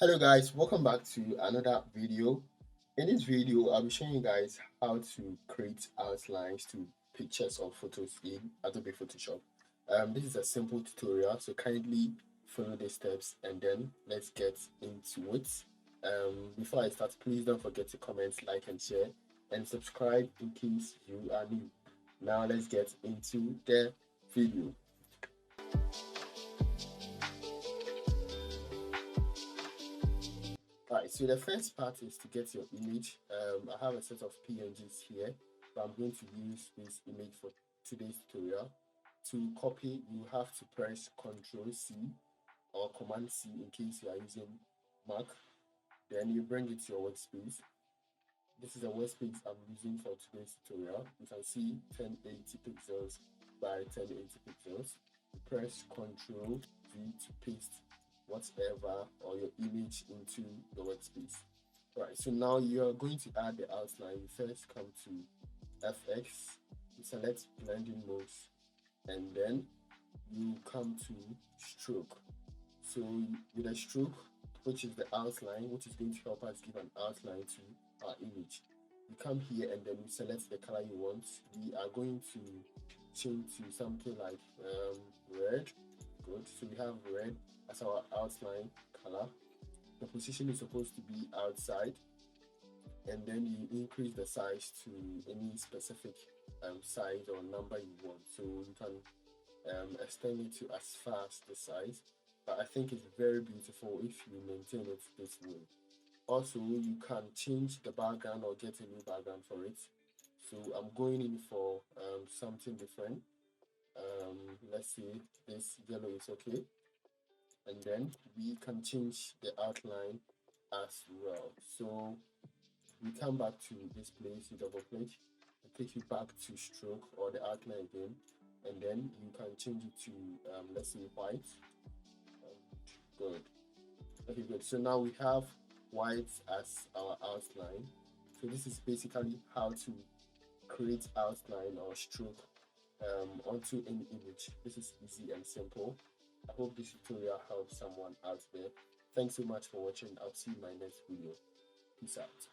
Hello guys, welcome back to another video. In this video I'll be showing you guys how to create outlines to pictures or photos in Adobe Photoshop. This is a simple tutorial, so kindly follow the steps and then let's get into it. Before I start, please don't forget to comment, like and share, and subscribe in case you are new. Now let's get into the video. Alright, so the first part is to get your image. I have a set of PNGs here, but I'm going to use this image for today's tutorial. To copy, you have to press Ctrl C or Command C in case you are using Mac. Then you bring it to your workspace. This is a workspace I'm using for today's tutorial. You can see 1080 pixels by 1080 pixels. You press Ctrl V to paste whatever or your image into the workspace. Right, so now you're going to add the outline. You first come to FX, you select blending modes, and then you come to stroke. So with a stroke, which is the outline, which is going to help us give an outline to our image, you come here and then you select the color you want. We are going to change to something like red. Good. So we have red as our outline color. The position is supposed to be outside, and then you increase the size to any specific size or number you want. So you can extend it to as far as the size, but I think it's very beautiful if you maintain it this way. Also, you can change the background or get a new background for it. So I'm going in for something different. Let's see, this yellow is okay, and then we can change the outline as well. So we come back to this place, you double click, and take you back to stroke or the outline again, and then you can change it to let's say white. Good. Okay, good. So now we have white as our outline. So this is basically how to create outline or stroke onto any image. This is easy and simple. I hope this tutorial helps someone out there. Thanks so much for watching. I'll see you in my next video. Peace out.